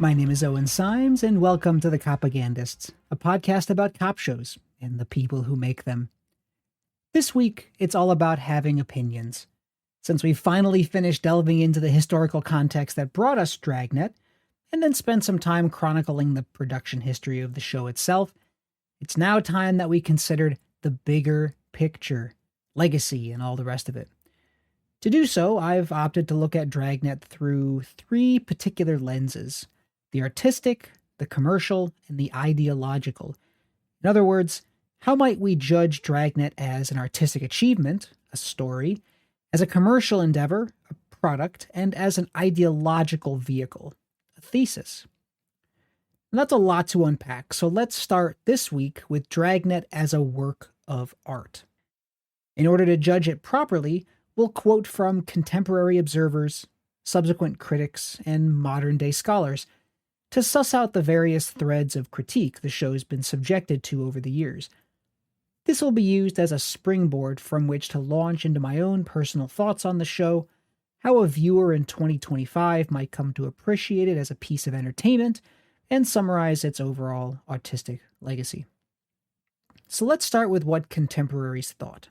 My name is Owen Symes, and welcome to The Copagandists, a podcast about cop shows and the people who make them. This week, it's all about having opinions. Since we finally finished delving into the historical context that brought us Dragnet, and then spent some time chronicling the production history of the show itself, it's now time that we considered the bigger picture, legacy, and all the rest of it. To do so, I've opted to look at Dragnet through three particular lenses: the artistic, the commercial, and the ideological. In other words, how might we judge Dragnet as an artistic achievement, a story, as a commercial endeavor, a product, and as an ideological vehicle, a thesis? And that's a lot to unpack, so let's start this week with Dragnet as a work of art. In order to judge it properly, we'll quote from contemporary observers, subsequent critics, and modern-day scholars to suss out the various threads of critique the show's been subjected to over the years. This will be used as a springboard from which to launch into my own personal thoughts on the show, how a viewer in 2025 might come to appreciate it as a piece of entertainment, and summarize its overall artistic legacy. So let's start with what contemporaries thought.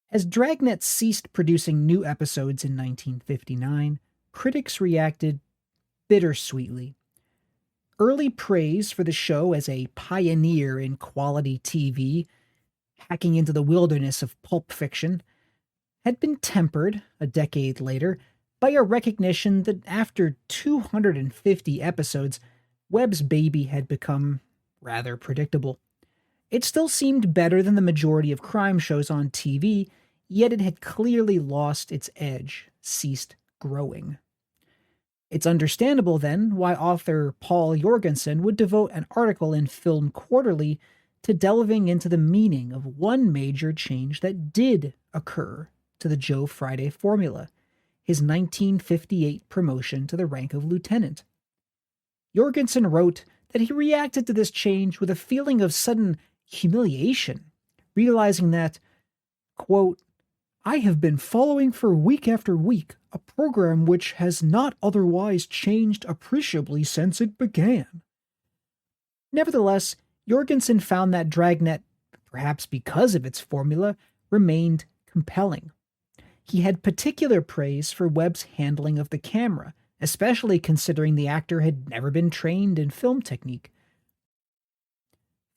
As Dragnet ceased producing new episodes in 1959, critics reacted bittersweetly. Early praise for the show as a pioneer in quality TV, hacking into the wilderness of pulp fiction, had been tempered, a decade later, by a recognition that after 250 episodes, Webb's baby had become rather predictable. It still seemed better than the majority of crime shows on TV, yet it had clearly lost its edge, ceased growing. It's understandable, then, why author Paul Jorgensen would devote an article in Film Quarterly to delving into the meaning of one major change that did occur to the Joe Friday formula, his 1958 promotion to the rank of lieutenant. Jorgensen wrote that he reacted to this change with a feeling of sudden humiliation, realizing that, quote, "I have been following for week after week a program which has not otherwise changed appreciably since it began." Nevertheless, Jorgensen found that Dragnet, perhaps because of its formula, remained compelling. He had particular praise for Webb's handling of the camera, especially considering the actor had never been trained in film technique.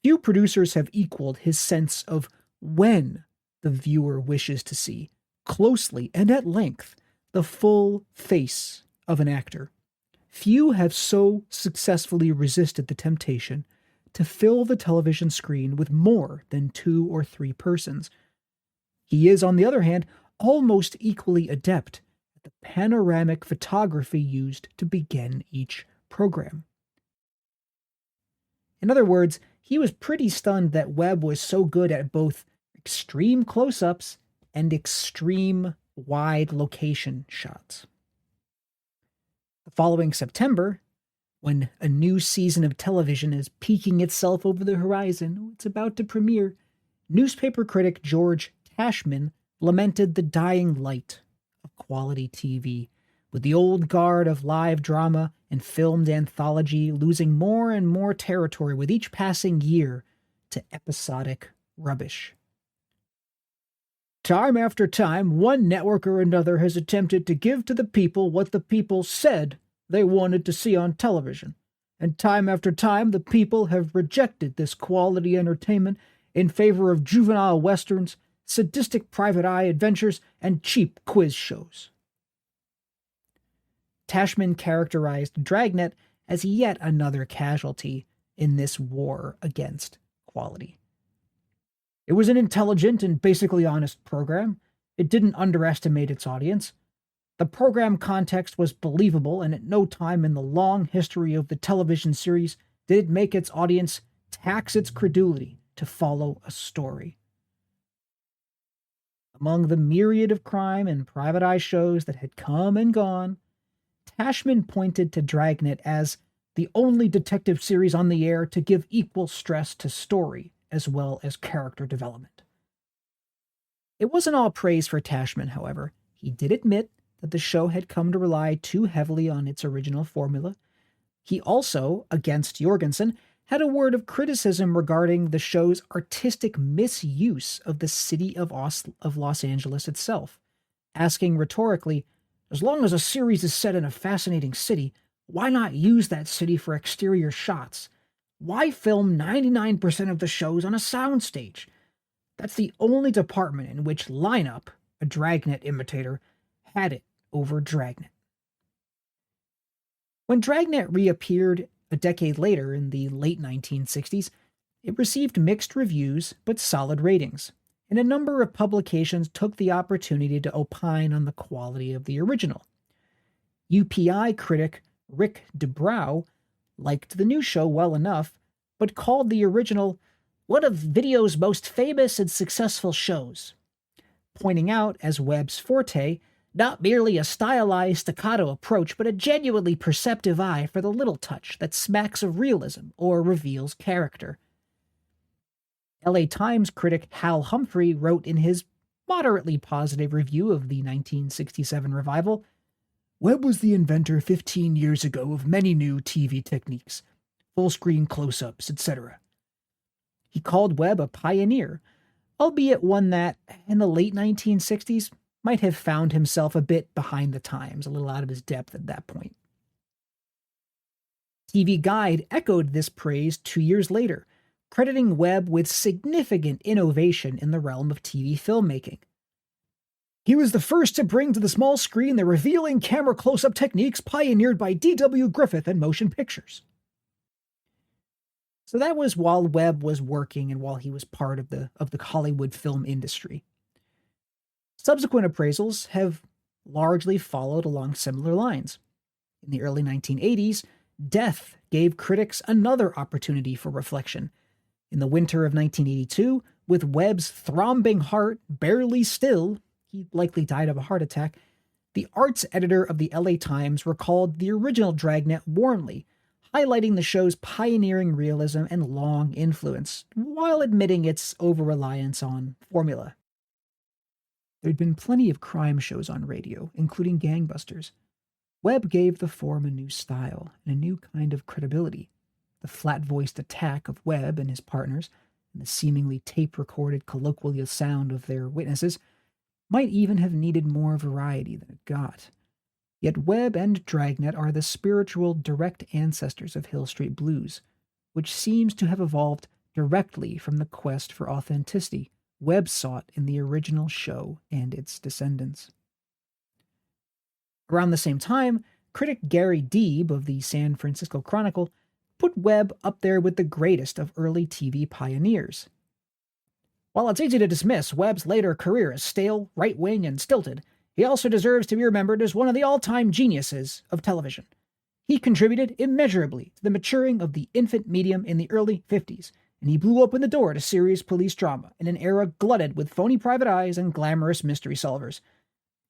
Few producers have equaled his sense of when the viewer wishes to see, closely and at length, the full face of an actor. Few have so successfully resisted the temptation to fill the television screen with more than 2 or 3 persons. He is, on the other hand, almost equally adept at the panoramic photography used to begin each program. In other words, he was pretty stunned that Webb was so good at both extreme close-ups and extreme wide location shots. The following September, when a new season of television is peeking itself over the horizon, it's about to premiere, newspaper critic George Tashman lamented the dying light of quality TV, with the old guard of live drama and filmed anthology losing more and more territory with each passing year to episodic rubbish. "Time after time, one network or another has attempted to give to the people what the people said they wanted to see on television, and time after time the people have rejected this quality entertainment in favor of juvenile westerns, sadistic private eye adventures, and cheap quiz shows." Tashman characterized Dragnet as yet another casualty in this war against quality. "It was an intelligent and basically honest program. It didn't underestimate its audience. The program context was believable, and at no time in the long history of the television series did it make its audience tax its credulity to follow a story." Among the myriad of crime and private eye shows that had come and gone, Tashman pointed to Dragnet as the only detective series on the air to give equal stress to story as well as character development. It wasn't all praise for Tashman, however. He did admit that the show had come to rely too heavily on its original formula, He also, against Jorgensen, had a word of criticism regarding the show's artistic misuse of the city of Los Angeles itself, asking rhetorically, as long as a series is set in a fascinating city, why not use that city for exterior shots? Why film 99% of the shows on a soundstage? That's the only department in which Lineup, a Dragnet imitator, had it over Dragnet. When Dragnet reappeared a decade later in the late 1960s, it received mixed reviews but solid ratings, and a number of publications took the opportunity to opine on the quality of the original. UPI critic Rick DeBrow liked the new show well enough, but called the original one of video's most famous and successful shows, pointing out as Webb's forte not merely a stylized staccato approach, but a genuinely perceptive eye for the little touch that smacks of realism or reveals character. LA Times critic Hal Humphrey wrote in his moderately positive review of the 1967 revival, Webb was the inventor 15 years ago of many new TV techniques, full-screen close-ups, etc. He called Webb a pioneer, albeit one that, in the late 1960s, might have found himself a bit behind the times, a little out of his depth at that point. TV Guide echoed this praise 2 years later, crediting Webb with significant innovation in the realm of TV filmmaking. He was the first to bring to the small screen the revealing camera close-up techniques pioneered by D.W. Griffith and motion pictures. So that was while Webb was working and while he was part of the Hollywood film industry. Subsequent appraisals have largely followed along similar lines. In the early 1980s, Death gave critics another opportunity for reflection. In the winter of 1982, with Webb's throbbing heart barely still, he likely died of a heart attack, the arts editor of the LA Times recalled the original Dragnet warmly, highlighting the show's pioneering realism and long influence, while admitting its over-reliance on formula. There'd been plenty of crime shows on radio, including Gangbusters. Webb gave the form a new style and a new kind of credibility. The flat-voiced attack of Webb and his partners, and the seemingly tape-recorded colloquial sound of their witnesses, might even have needed more variety than it got. Yet Webb and Dragnet are the spiritual direct ancestors of Hill Street Blues, which seems to have evolved directly from the quest for authenticity Webb sought in the original show and its descendants. Around the same time, critic Gary Deeb of the San Francisco Chronicle put Webb up there with the greatest of early TV pioneers. While it's easy to dismiss Webb's later career as stale, right-wing, and stilted, he also deserves to be remembered as one of the all-time geniuses of television. He contributed immeasurably to the maturing of the infant medium in the early 50s, and he blew open the door to serious police drama in an era glutted with phony private eyes and glamorous mystery solvers.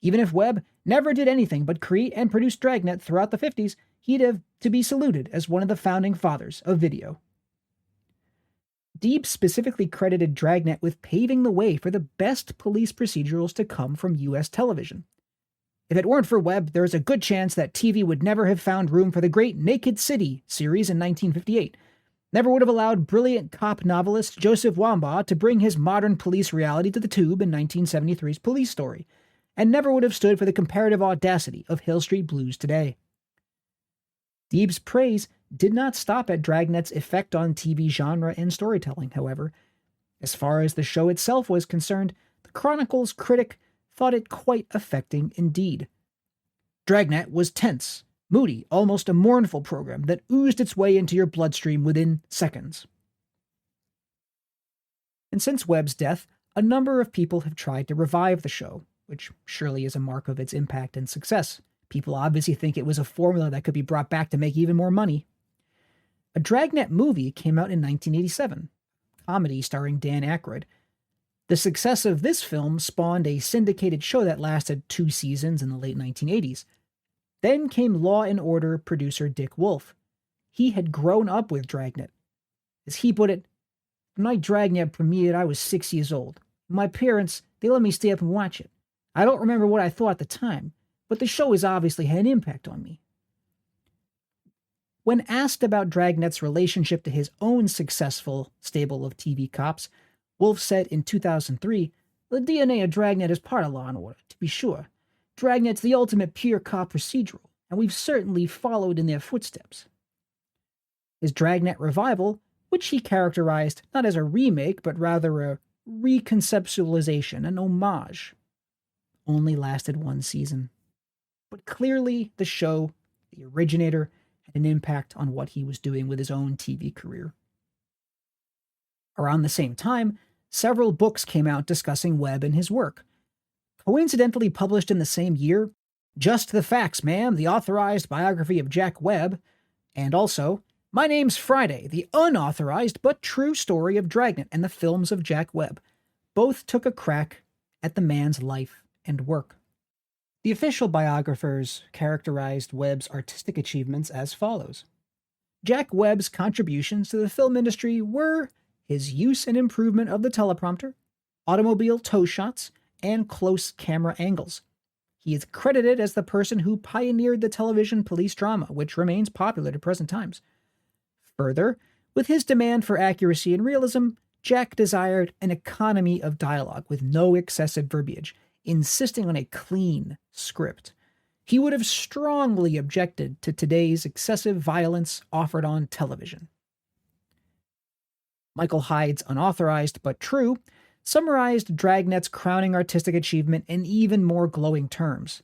Even if Webb never did anything but create and produce Dragnet throughout the 50s, he'd have to be saluted as one of the founding fathers of video. Deeb specifically credited Dragnet with paving the way for the best police procedurals to come from U.S. television. If it weren't for Webb, there is a good chance that TV would never have found room for the great Naked City series in 1958, never would have allowed brilliant cop novelist Joseph Wambaugh to bring his modern police reality to the tube in 1973's Police Story, and never would have stood for the comparative audacity of Hill Street Blues today. Deeb's praise did not stop at Dragnet's effect on TV genre and storytelling, however. As far as the show itself was concerned, the Chronicle's critic thought it quite affecting indeed. Dragnet was tense, moody, almost a mournful program that oozed its way into your bloodstream within seconds. And since Webb's death, a number of people have tried to revive the show, which surely is a mark of its impact and success. People obviously think it was a formula that could be brought back to make even more money. A Dragnet movie came out in 1987, a comedy starring Dan Aykroyd. The success of this film spawned a syndicated show that lasted 2 seasons in the late 1980s. Then came Law & Order producer Dick Wolf. He had grown up with Dragnet. As he put it, "The night Dragnet premiered, I was 6 years old. My parents, they let me stay up and watch it. I don't remember what I thought at the time, but the show has obviously had an impact on me." When asked about Dragnet's relationship to his own successful stable of TV cops, Wolf said in 2003, "The DNA of Dragnet is part of Law and Order, to be sure. Dragnet's the ultimate pure cop procedural, and we've certainly followed in their footsteps." His Dragnet revival, which he characterized not as a remake but rather a reconceptualization, an homage, only lasted one season. But clearly, the show, the originator, had an impact on what he was doing with his own TV career. Around the same time, several books came out discussing Webb and his work. Coincidentally published in the same year, Just the Facts, Ma'am, the authorized biography of Jack Webb, and also My Name's Friday, the unauthorized but true story of Dragnet and the films of Jack Webb. Both took a crack at the man's life and work. The official biographers characterized Webb's artistic achievements as follows. Jack Webb's contributions to the film industry were his use and improvement of the teleprompter, automobile tow shots, and close camera angles. He is credited as the person who pioneered the television police drama, which remains popular to present times. Further, with his demand for accuracy and realism, Jack desired an economy of dialogue with no excessive verbiage, insisting on a clean script. He would have strongly objected to today's excessive violence offered on television. Michael Hyde's unauthorized but true summarized Dragnet's crowning artistic achievement in even more glowing terms.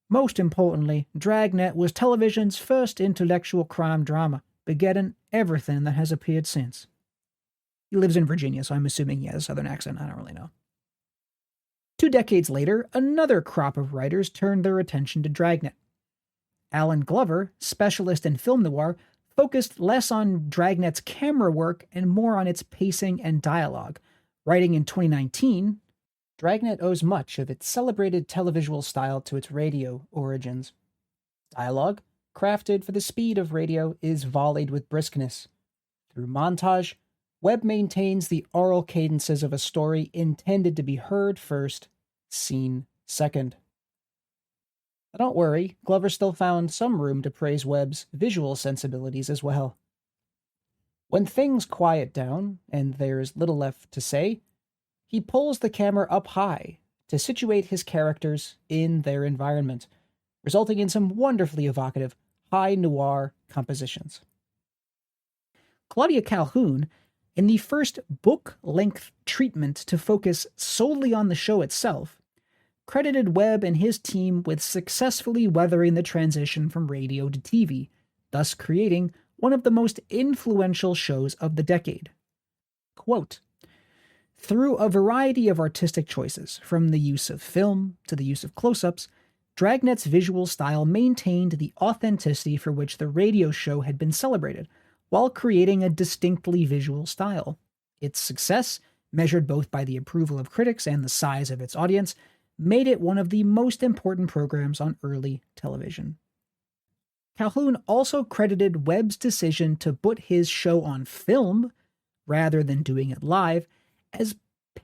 Most importantly, Dragnet was television's first intellectual crime drama, begetting everything that has appeared since. He lives in Virginia, so I'm assuming he has a southern accent. I don't really know. 2 decades later, another crop of writers turned their attention to Dragnet. Alan Glover, specialist in film noir, focused less on Dragnet's camera work and more on its pacing and dialogue, writing in 2019, Dragnet owes much of its celebrated televisual style to its radio origins. Dialogue, crafted for the speed of radio, is volleyed with briskness. Through montage, Webb maintains the oral cadences of a story intended to be heard first, seen second. But don't worry, Glover still found some room to praise Webb's visual sensibilities as well. When things quiet down, and there's little left to say, he pulls the camera up high to situate his characters in their environment, resulting in some wonderfully evocative, high noir compositions. Claudia Calhoun, in the first book-length treatment to focus solely on the show itself, credited Webb and his team with successfully weathering the transition from radio to TV, thus creating one of the most influential shows of the decade. Quote, "Through a variety of artistic choices, from the use of film to the use of close-ups, Dragnet's visual style maintained the authenticity for which the radio show had been celebrated, while creating a distinctly visual style. Its success, measured both by the approval of critics and the size of its audience, made it one of the most important programs on early television." Calhoun also credited Webb's decision to put his show on film, rather than doing it live, as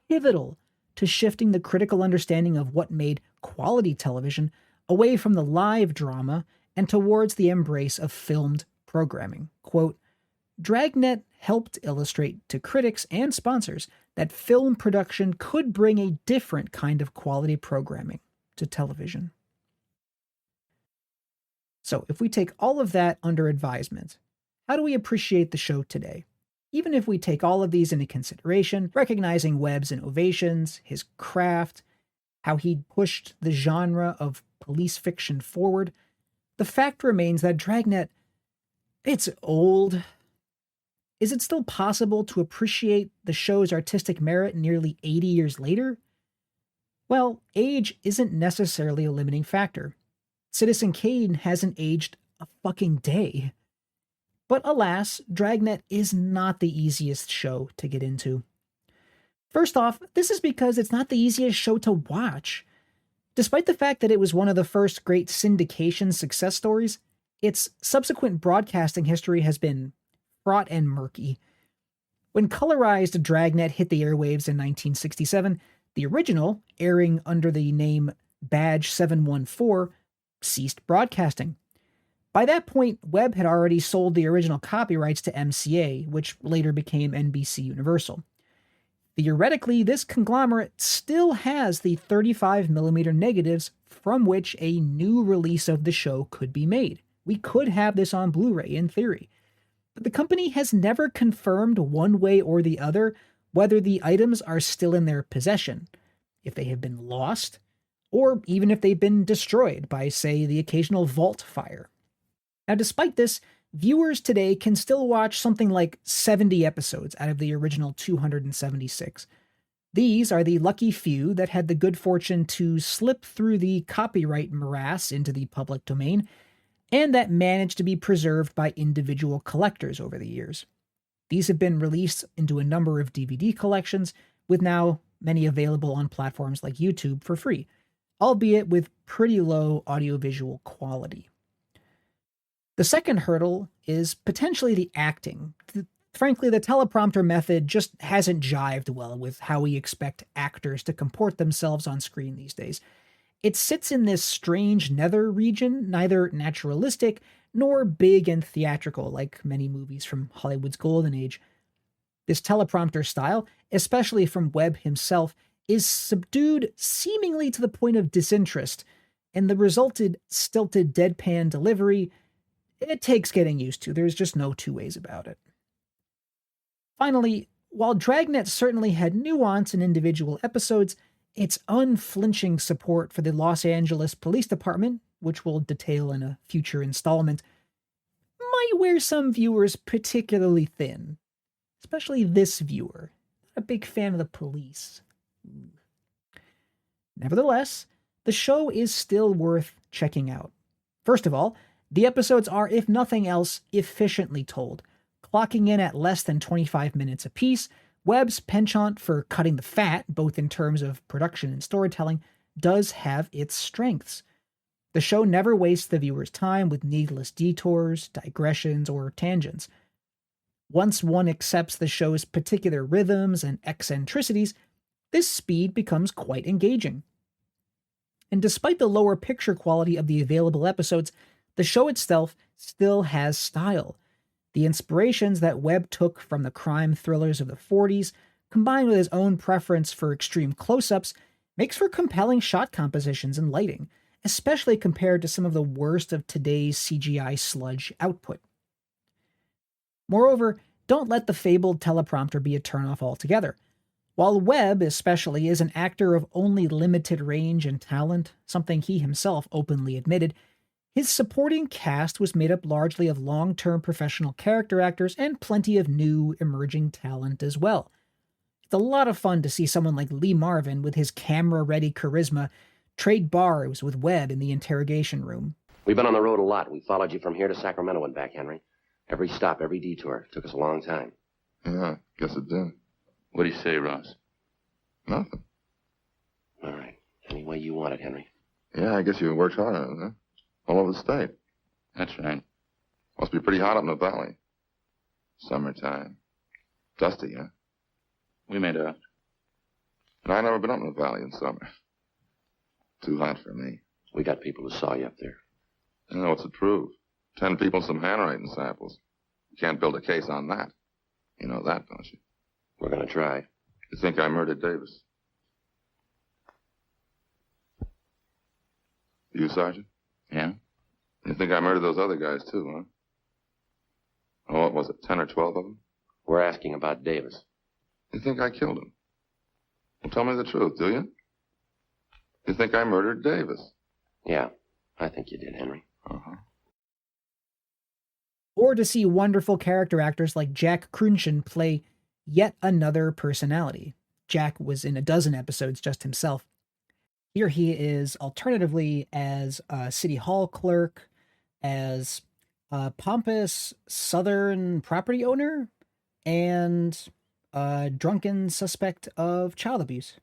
pivotal to shifting the critical understanding of what made quality television away from the live drama and towards the embrace of filmed programming. Quote, "Dragnet helped illustrate to critics and sponsors that film production could bring a different kind of quality programming to television." So, if we take all of that under advisement, how do we appreciate the show today? Even if we take all of these into consideration, recognizing Webb's innovations, his craft, how he pushed the genre of police fiction forward, the fact remains that Dragnet, it's old. Is it still possible to appreciate the show's artistic merit nearly 80 years later? Well, age isn't necessarily a limiting factor. Citizen Kane hasn't aged a fucking day. But alas, Dragnet is not the easiest show to get into. First off, this is because it's not the easiest show to watch. Despite the fact that it was one of the first great syndication success stories, its subsequent broadcasting history has been fraught and murky. When colorized Dragnet hit the airwaves in 1967, the original, airing under the name Badge 714, ceased broadcasting. By that point, Webb had already sold the original copyrights to MCA, which later became NBC Universal. Theoretically, this conglomerate still has the 35mm negatives from which a new release of the show could be made. We could have this on Blu-ray in theory. But the company has never confirmed one way or the other whether the items are still in their possession, if they have been lost, or even if they've been destroyed by, say, the occasional vault fire. Now, despite this, viewers today can still watch something like 70 episodes out of the original 276. These are the lucky few that had the good fortune to slip through the copyright morass into the public domain, and that managed to be preserved by individual collectors over the years. These have been released into a number of DVD collections, with now many available on platforms like YouTube for free, albeit with pretty low audiovisual quality. The second hurdle is potentially the acting. Frankly, the teleprompter method just hasn't jived well with how we expect actors to comport themselves on screen these days. It sits in this strange nether region, neither naturalistic nor big and theatrical like many movies from Hollywood's golden age. This teleprompter style, especially from Webb himself, is subdued seemingly to the point of disinterest, and the resulted stilted deadpan delivery, it takes getting used to. There's just no two ways about it. Finally, while Dragnet certainly had nuance in individual episodes, its unflinching support for the Los Angeles Police Department, which we'll detail in a future installment, might wear some viewers particularly thin. Especially this viewer. Not a big fan of the police. Nevertheless, the show is still worth checking out. First of all, the episodes are, if nothing else, efficiently told, clocking in at less than 25 minutes apiece. Webb's penchant for cutting the fat, both in terms of production and storytelling, does have its strengths. The show never wastes the viewer's time with needless detours, digressions, or tangents. Once one accepts the show's particular rhythms and eccentricities, this speed becomes quite engaging. And despite the lower picture quality of the available episodes, the show itself still has style. The inspirations that Webb took from the crime thrillers of the 40s, combined with his own preference for extreme close-ups, makes for compelling shot compositions and lighting, especially compared to some of the worst of today's CGI sludge output. Moreover, don't let the fabled teleprompter be a turnoff altogether. While Webb, especially, is an actor of only limited range and talent, something he himself openly admitted, his supporting cast was made up largely of long-term professional character actors and plenty of new, emerging talent as well. It's a lot of fun to see someone like Lee Marvin, with his camera-ready charisma, trade bars with Webb in the interrogation room. We've been on the road a lot. We followed you from here to Sacramento and back, Henry. Every stop, every detour. Took us a long time. Yeah, guess it did. What do you say, Ross? Nothing. All right. Any way you want it, Henry. Yeah, I guess you worked hard on it, huh? All over the state. That's right. Must be pretty hot up in the valley. Summertime. Dusty, huh? We made out. And I've never been up in the valley in summer. Too hot for me. We got people who saw you up there. I know what's to prove. 10 people and some handwriting samples. You can't build a case on that. You know that, don't you? We're gonna try. You think I murdered Davis? You, Sergeant? Yeah? You think I murdered those other guys, too, huh? Oh, what was it, 10 or 12 of them? We're asking about Davis. You think I killed him? Well, tell me the truth, do you? You think I murdered Davis? Yeah, I think you did, Henry. Uh-huh. Or to see wonderful character actors like Jack Webb play yet another personality. Jack was in a dozen episodes just himself. Here he is alternatively as a city hall clerk, as a pompous southern property owner, and a drunken suspect of child abuse.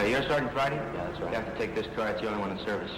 You're Sergeant Friday? Yeah, that's right. You have to take this car. It's the only one in service.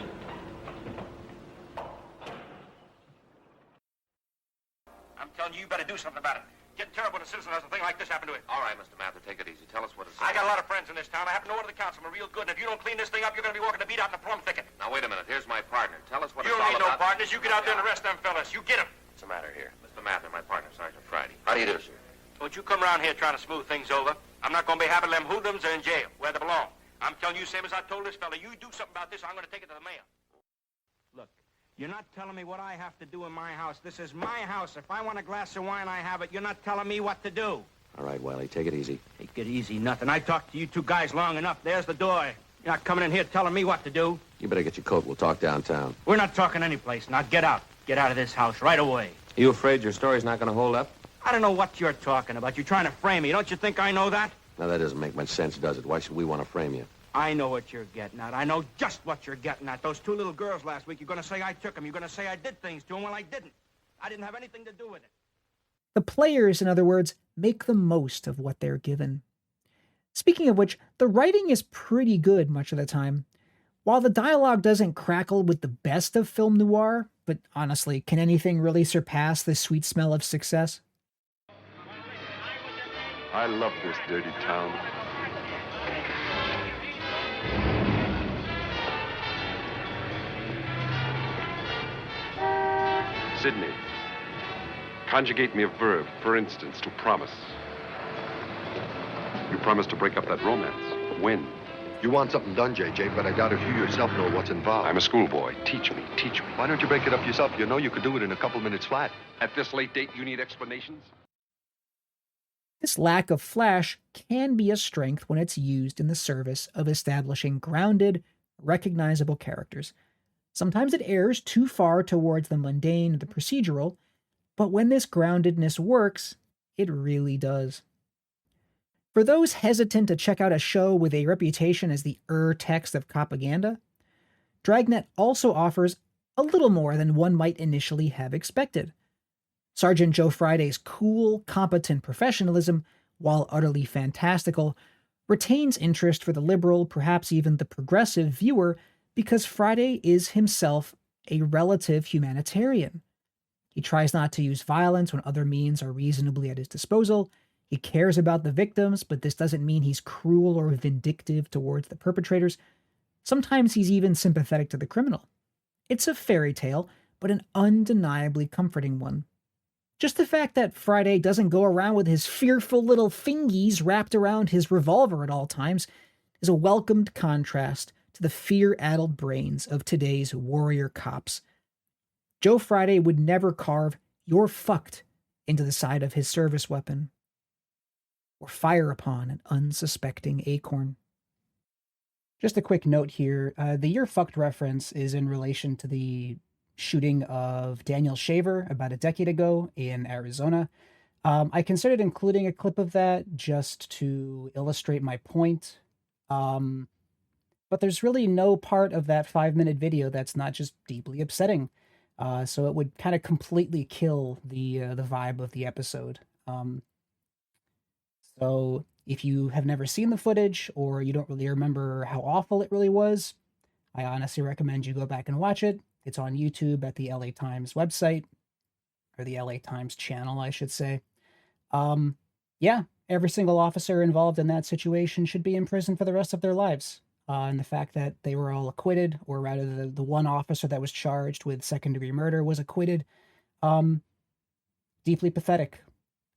I'm telling you, you better do something about it. Getting terrible when a citizen has a thing like this happen to him. All right, Mr. Mather, take it easy. Tell us what it's... I got a lot of friends in this town. I happen to know one of the councilmen real good, and if you don't clean this thing up, you're going to be walking the beat out in the plum thicket. Now, wait a minute. Here's my partner. Tell us what You it's don't all need no about. partners. You get out there and arrest them fellas. You get them. What's the matter here? Mr. Mather, my partner, Sergeant Friday. How do you do, sir? Don't you come around here trying to smooth things over. I'm not going to be having them hoodlums in jail, where they belong. I'm telling you, same as I told this fella, you do something about this, I'm going to take it to the mayor. Look, you're not telling me what I have to do in my house. This is my house. If I want a glass of wine, I have it. You're not telling me what to do. All right, Wiley, take it easy. Take it easy, nothing. I talked to you two guys long enough. There's the door. You're not coming in here telling me what to do. You better get your coat. We'll talk downtown. We're not talking anyplace. Now get out. Get out of this house right away. Are you afraid your story's not going to hold up? I don't know what you're talking about. You're trying to frame me. Don't you think I know that? Now, that doesn't make much sense, does it? Why should we want to frame you? I know what you're getting at. I know just what you're getting at. Those two little girls last week, you're going to say I took them. You're going to say I did things to them. Well, I didn't. I didn't have anything to do with it. The players, in other words, make the most of what they're given. Speaking of which, the writing is pretty good much of the time. While the dialogue doesn't crackle with the best of film noir, but honestly, can anything really surpass the sweet smell of success? I love this dirty town. Sydney, conjugate me a verb, for instance, to promise. You promised to break up that romance. When? You want something done, JJ, but I doubt if you yourself know what's involved. I'm a schoolboy. Teach me, teach me. Why don't you break it up yourself? You know you could do it in a couple minutes flat. At this late date, you need explanations? This lack of flash can be a strength when it's used in the service of establishing grounded, recognizable characters. Sometimes it errs too far towards the mundane, the procedural, but when this groundedness works, it really does. For those hesitant to check out a show with a reputation as the text of propaganda, Dragnet also offers a little more than one might initially have expected. Sergeant Joe Friday's cool, competent professionalism, while utterly fantastical, retains interest for the liberal, perhaps even the progressive viewer, because Friday is himself a relative humanitarian. He tries not to use violence when other means are reasonably at his disposal. He cares about the victims, but this doesn't mean he's cruel or vindictive towards the perpetrators. Sometimes he's even sympathetic to the criminal. It's a fairy tale, but an undeniably comforting one. Just the fact that Friday doesn't go around with his fearful little fingies wrapped around his revolver at all times is a welcomed contrast to the fear-addled brains of today's warrior cops. Joe Friday would never carve "you're fucked" into the side of his service weapon, or fire upon an unsuspecting acorn. Just a quick note here, the "you're fucked" reference is in relation to the shooting of Daniel Shaver about a decade ago in Arizona. I considered including a clip of that just to illustrate my point. But there's really no part of that 5-minute video that's not just deeply upsetting. So it would kind of completely kill the vibe of the episode. So if you have never seen the footage or you don't really remember how awful it really was, I honestly recommend you go back and watch it. It's on YouTube at the LA Times website, or the LA Times channel, I should say. Yeah, every single officer involved in that situation should be in prison for the rest of their lives. And the fact that they were all acquitted, or rather the one officer that was charged with second-degree murder was acquitted, deeply pathetic,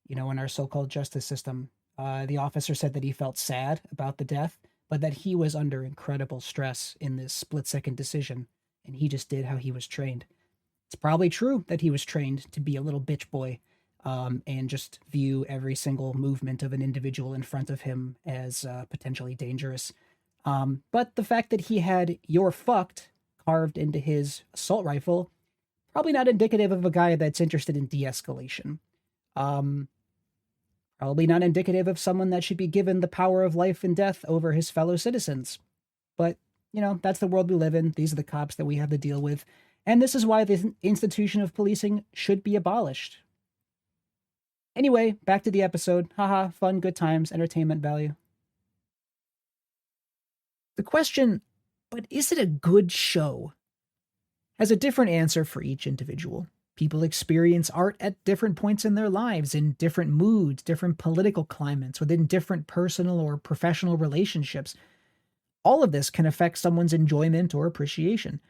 in our so-called justice system. The officer said that he felt sad about the death, but that he was under incredible stress in this split-second decision, and he just did how he was trained. It's probably true that he was trained to be a little bitch boy, and just view every single movement of an individual in front of him as potentially dangerous. But the fact that he had "you're fucked" carved into his assault rifle, probably not indicative of a guy that's interested in de-escalation. Probably not indicative of someone that should be given the power of life and death over his fellow citizens. But, that's the world we live in. These are the cops that we have to deal with. And this is why the institution of policing should be abolished. Anyway, back to the episode. Haha, fun, good times, entertainment value. The question, but is it a good show, has a different answer for each individual. People experience art at different points in their lives, in different moods, different political climates, within different personal or professional relationships. All of this can affect someone's enjoyment or appreciation.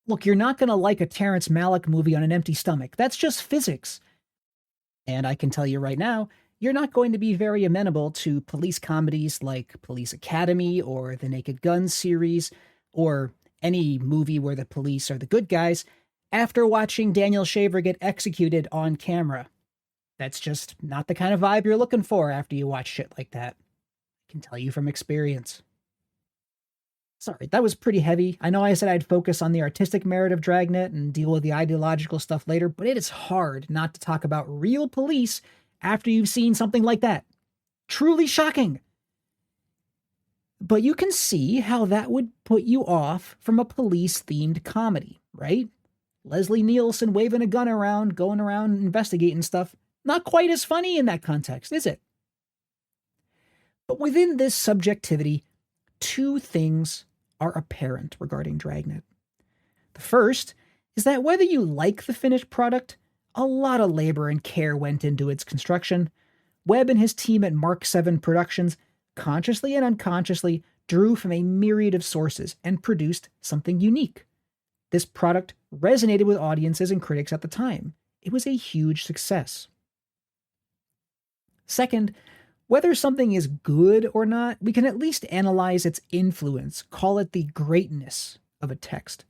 Look, you're not going to like a Terrence Malick movie on an empty stomach. That's just physics. And I can tell you right now, you're not going to be very amenable to police comedies like Police Academy or the Naked Gun series or any movie where the police are the good guys after watching Daniel Shaver get executed on camera. That's just not the kind of vibe you're looking for after you watch shit like that. I can tell you from experience. Sorry, that was pretty heavy. I know I said I'd focus on the artistic merit of Dragnet and deal with the ideological stuff later, but it is hard not to talk about real police after you've seen something like that. Truly shocking. But you can see how that would put you off from a police-themed comedy, right? Leslie Nielsen waving a gun around, going around investigating stuff. Not quite as funny in that context, is it? But within this subjectivity, two things are apparent regarding Dragnet. The first is that whether you like the finished product, a lot of labor and care went into its construction. Webb and his team at Mark 7 Productions consciously and unconsciously drew from a myriad of sources and produced something unique. This product resonated with audiences and critics at the time. It was a huge success. Second, whether something is good or not, we can at least analyze its influence, call it the greatness of a text.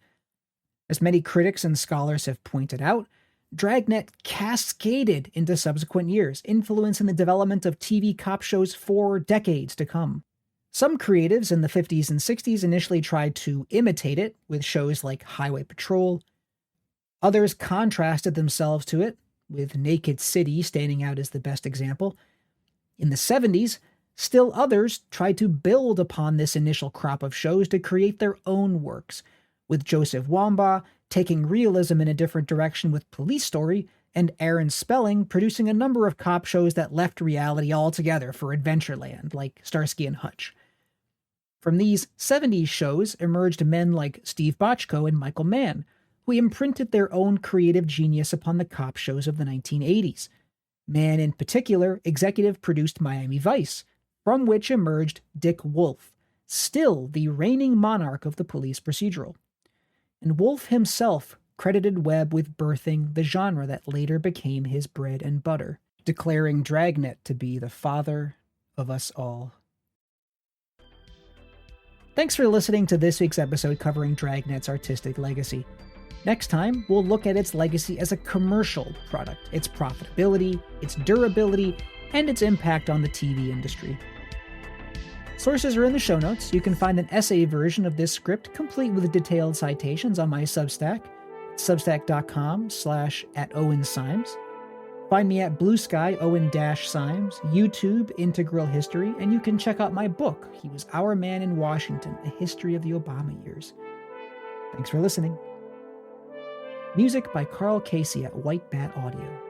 As many critics and scholars have pointed out, Dragnet cascaded into subsequent years, influencing the development of TV cop shows for decades to come. Some creatives in the 50s and 60s initially tried to imitate it with shows like Highway Patrol. Others contrasted themselves to it, with Naked City standing out as the best example. In the 70s, still others tried to build upon this initial crop of shows to create their own works, with Joseph Wambaugh taking realism in a different direction with Police Story, and Aaron Spelling producing a number of cop shows that left reality altogether for Adventureland, like Starsky and Hutch. From these 70s shows emerged men like Steve Bochco and Michael Mann, who imprinted their own creative genius upon the cop shows of the 1980s. Mann, in particular, executive produced Miami Vice, from which emerged Dick Wolf, still the reigning monarch of the police procedural. And Wolf himself credited Webb with birthing the genre that later became his bread and butter, declaring Dragnet to be the father of us all. Thanks for listening to this week's episode covering Dragnet's artistic legacy. Next time, we'll look at its legacy as a commercial product, its profitability, its durability, and its impact on the TV industry. Sources are in the show notes. You can find an essay version of this script, complete with detailed citations, on my Substack, substack.com/@OwenSimes. Find me at Blue Sky, Owen-Simes, YouTube, Integral History, and you can check out my book, He Was Our Man in Washington, A History of the Obama Years. Thanks for listening. Music by Carl Casey at White Bat Audio.